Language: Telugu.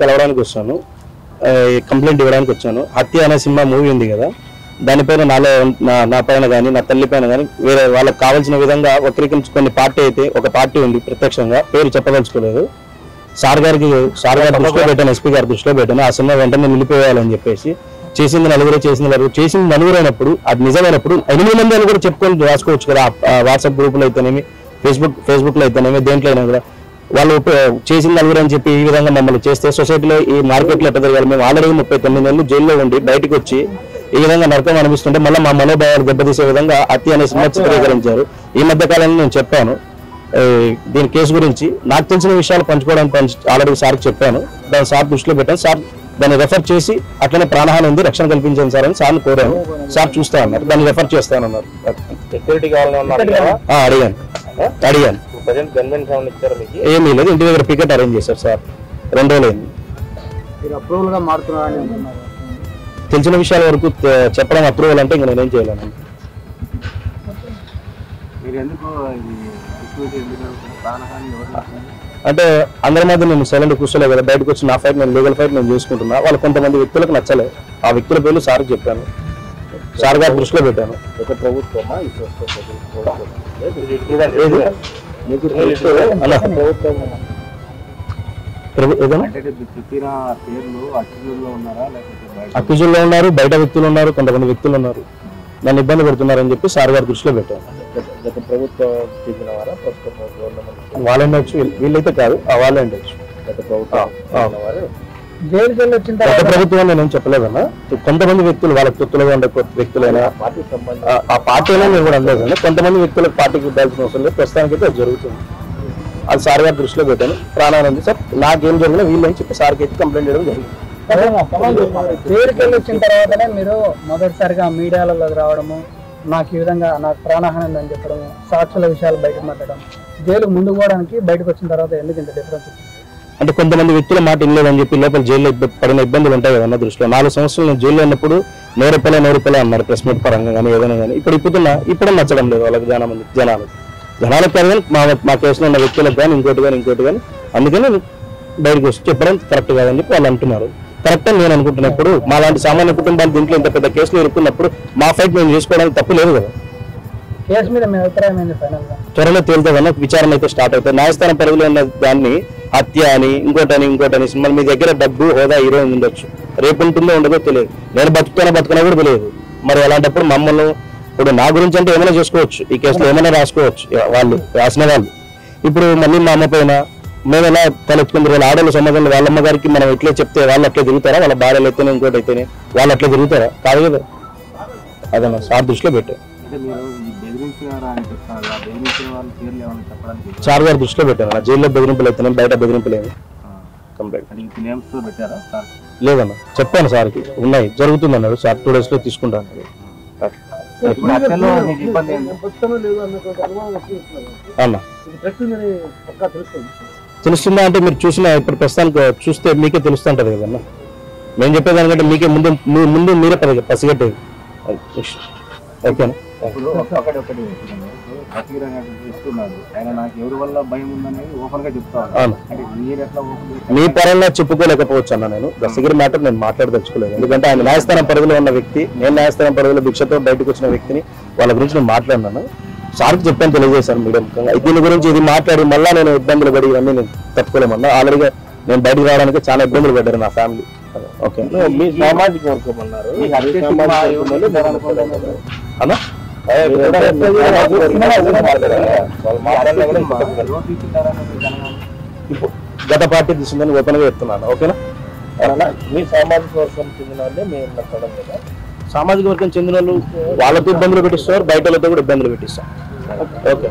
కలవడానికి వచ్చాను, కంప్లైంట్ ఇవ్వడానికి వచ్చాను. హత్య అనే సినిమా మూవీ ఉంది కదా, దానిపైన నా పైన కానీ నా తల్లి పైన కానీ వేరే వాళ్ళకి కావాల్సిన విధంగా వక్రీకరించుకునే పార్టీ అయితే ఒక పార్టీ ఉంది, ప్రత్యక్షంగా పేరు చెప్పదలుచుకోలేదు. సార్ గారి దృష్టిలో పెట్టాను, ఎస్పీ గారి దృష్టిలో పెట్టాను. ఆ సినిమా వెంటనే నిలిపివేయాలని చెప్పేసి చేసింది నలుగురు అయినప్పుడు అది నిజమైనప్పుడు 8 మంది అని కూడా చెప్పుకొని రాసుకోవచ్చు కదా. వాట్సాప్ గ్రూపులో అయితేనేమి, ఫేస్బుక్లో అయితేనేమి, దేంట్లో అయినా కూడా వాళ్ళు చేసింది నలుగురు అని చెప్పి ఈ విధంగా మమ్మల్ని చేస్తే సొసైటీలో ఈ మార్కెట్లో ఎట్లా జరగాలి? మేము ఆల్రెడీ 39 నెలలు జైల్లో ఉండి బయటకు వచ్చి ఈ విధంగా నరకం అనిపిస్తుంటే మళ్ళీ మా మనోభావాలు దెబ్బతీసే విధంగా హత్య అనే సినిమా చిత్రీకరించారు. ఈ మధ్య కాలంలో నేను చెప్పాను దీని కేసు గురించి, నాకు తెలిసిన విషయాలు పంచుకోవడానికి ఆల్రెడీ సార్కి చెప్పాను. దాన్ని సార్ దృష్టిలో పెట్టాను. సార్ దాన్ని రెఫర్ చేసి అట్లనే ప్రాణహాని ఉంది, రక్షణ కల్పించాను సార్ అని సార్ని కోరాను. సార్ చూస్తా అన్నారు, దాన్ని రెఫర్ చేస్తానన్నారు. అడిగాను ఏమీ లేదు, ఇంటి దగ్గర పికెట్ అరేంజ్ చేశారు సార్. 2 రోజులైంది. తెలిసిన విషయాల వరకు చెప్పడం అప్రూవల్ అంటే ఇంకా నేనేం చేయలేను. అంటే అందరి మధ్య నేను సైలెంట్ కూర్చోలే కదా, బయటకు వచ్చి నా ఫైట్ నేను లీగల్ ఫైట్ నేను చేసుకుంటున్నా. వాళ్ళు కొంతమంది వ్యక్తులకు నచ్చలే, ఆ వ్యక్తుల పేర్లు సార్కి చెప్పాను, సార్ గారి దృష్టిలో పెట్టాను. ప్రభుత్వమా అక్యూజుల్లో ఉన్నారు, బయట వ్యక్తులు ఉన్నారు, కొంతమంది వ్యక్తులు ఉన్నారు, నన్ను ఇబ్బంది పెడుతున్నారని చెప్పి సార్ గారి దృష్టిలో పెట్టాను. వాళ్ళే ఉండొచ్చు, వీళ్ళైతే కాదు, వాళ్ళే ఉండొచ్చు. గత ప్రభుత్వం నేనేం చెప్పలేదన్నా, కొంతమంది వ్యక్తులు వాళ్ళకి తొత్తులుగా ఉండే వ్యక్తులైనా ఆ పార్టీలో నేను కూడా అనలేదన్నా, కొంతమంది వ్యక్తులకు పార్టీకి ఇవ్వాల్సిన అవసరం లేదు. ప్రస్తుతానికి అయితే అది జరుగుతుంది. అది సార్ గారి దృష్టిలో పెట్టాను. ప్రాణానంది సార్ నాకేం జరిగినా వీళ్ళని చెప్పి సార్కి అయితే కంప్లైంట్ చేయడం జరిగింది. జైలుకెళ్ళి వచ్చిన తర్వాతనే మీరు మొదటిసారిగా మీడియాలలోకి రావడము, నాకు ఈ విధంగా నాకు ప్రాణహాని అని చెప్పడము, సాక్షుల విషయాలు బయటకు మాట్లాడడం, జైలు ముందుకు పోవడానికి బయటకు వచ్చిన తర్వాత ఎందుకు ఇంత డిఫరెన్స్? అంటే కొంతమంది వ్యక్తుల మాట వినలేదని చెప్పి లోపల జైల్లో పడిన ఇబ్బందులు ఉంటాయి కదా అన్న దృష్టిలో. 4 సంవత్సరాలు నేను జైల్లో ఉన్నప్పుడు 100 రూపాయలు అన్నారు, ప్రెస్ మీట్ పరంగా కానీ ఏదైనా కానీ. ఇప్పుడు నచ్చడం లేదు వాళ్ళకి, జనాలకు కానీ మా కేసులో ఉన్న వ్యక్తులకు కానీ ఇంకోటి కానీ. అందుకని బయటకు వచ్చి చెప్పడం కరెక్ట్ కాదని చెప్పి వాళ్ళు అంటున్నారు. కరెక్ట్ అని నేను అనుకుంటున్నప్పుడు మా లాంటి సామాన్య కుటుంబాలు దీంట్లో ఇంత పెద్ద కేసులు ఇరుక్కున్నప్పుడు మా ఫైట్ మేము చేసుకోవడానికి తప్పు లేదు కదా. కేసు మీద మీ అభిప్రాయం ఏంటి? ఫైనల్ గా త్వరలో తేలుతుందన్న విచారణ అయితే స్టార్ట్ అవుతుంది. న్యాయస్థానం పరిధిలో ఉన్న దాన్ని హత్య అని ఇంకోటని సినిమాలు మీ దగ్గర డబ్బు హోదా హీరో ఉండొచ్చు, రేపు ఉంటుందో ఉండదో తెలియదు. నేను బతుకునా కూడా తెలియదు. మరి అలాంటప్పుడు మమ్మల్ని ఇప్పుడు నా గురించి అంటే ఏమైనా చేసుకోవచ్చు, ఈ కేసులో ఏమైనా రాసుకోవచ్చు వాళ్ళు రాసిన వాళ్ళు. ఇప్పుడు మళ్ళీ మా అమ్మ పైన మేము ఎలా తలెత్తుకుంది? వాళ్ళ ఆడవాళ్ళ సమాజంలో వాళ్ళ అమ్మగారికి మనం ఎట్లే చెప్తే వాళ్ళు అట్లే తిరుగుతారా? వాళ్ళ భార్యలు అయితేనే ఇంకోటి అయితేనే వాళ్ళు అట్లే తిరుగుతారా? కాదు కదా. అదన్నా సార్ దృష్టిలో పెట్టారు, సార్ గారి దృష్టిలో పెట్టాను. జైల్లో బెదిరింపులు అయితేనే, బయట బెదిరింపులు ఏమి కంప్లైంట్ లేదన్నా చెప్పాను సార్కి, ఉన్నాయి జరుగుతుంది అన్నాడు సార్. 2 days లో తీసుకుంటాను. అన్నా తెలుస్తుందా అంటే మీరు చూసిన ఇప్పుడు ప్రస్తుతానికి చూస్తే మీకే తెలుస్తుంటది కదన్నా. మేము చెప్పేదానికంటే మీకే ముందు మీరే పసిగట్టేది. ఓకేనా? మీ పరంగా చెప్పుకోలేకపోవచ్చు అన్న. నేను దస్తగిరి మ్యాటర్ నేను మాట్లాడదలుచుకోలేదు, ఎందుకంటే ఆయన న్యాయస్థానం పరిధిలో ఉన్న వ్యక్తి, నేను న్యాయస్థానం పరిధిలో భిక్షతో బయటకు వచ్చిన వ్యక్తిని. వాళ్ళ గురించి నేను మాట్లాడినాను, సార్కి చెప్పాను, తెలియజేశాను మీడియా ముఖ్యంగా. దీని గురించి ఇది మాట్లాడి మళ్ళీ నేను ఇబ్బందులు పడి ఇవన్నీ నేను తట్టుకోలేమన్నా. ఆల్రెడీగా నేను బయటకు రావడానికి చాలా ఇబ్బందులు పడ్డారు నా ఫ్యామిలీ. ఓకే, మీ సామాజిక వర్గం అన్నారు అన్నా. గత పార్టీ తీసుకుందని ఓపెన్ గా చెప్తున్నాను. ఓకేనా? మీ సామాజిక వర్గం చెందిన వాళ్ళే మేము నచ్చడం కదా. సామాజిక వర్గం చెందిన వాళ్ళు వాళ్ళతో ఇబ్బందులు పెట్టిస్తారు, బయట వాళ్ళతో కూడా ఇబ్బందులు పెట్టిస్తాం. ఓకే.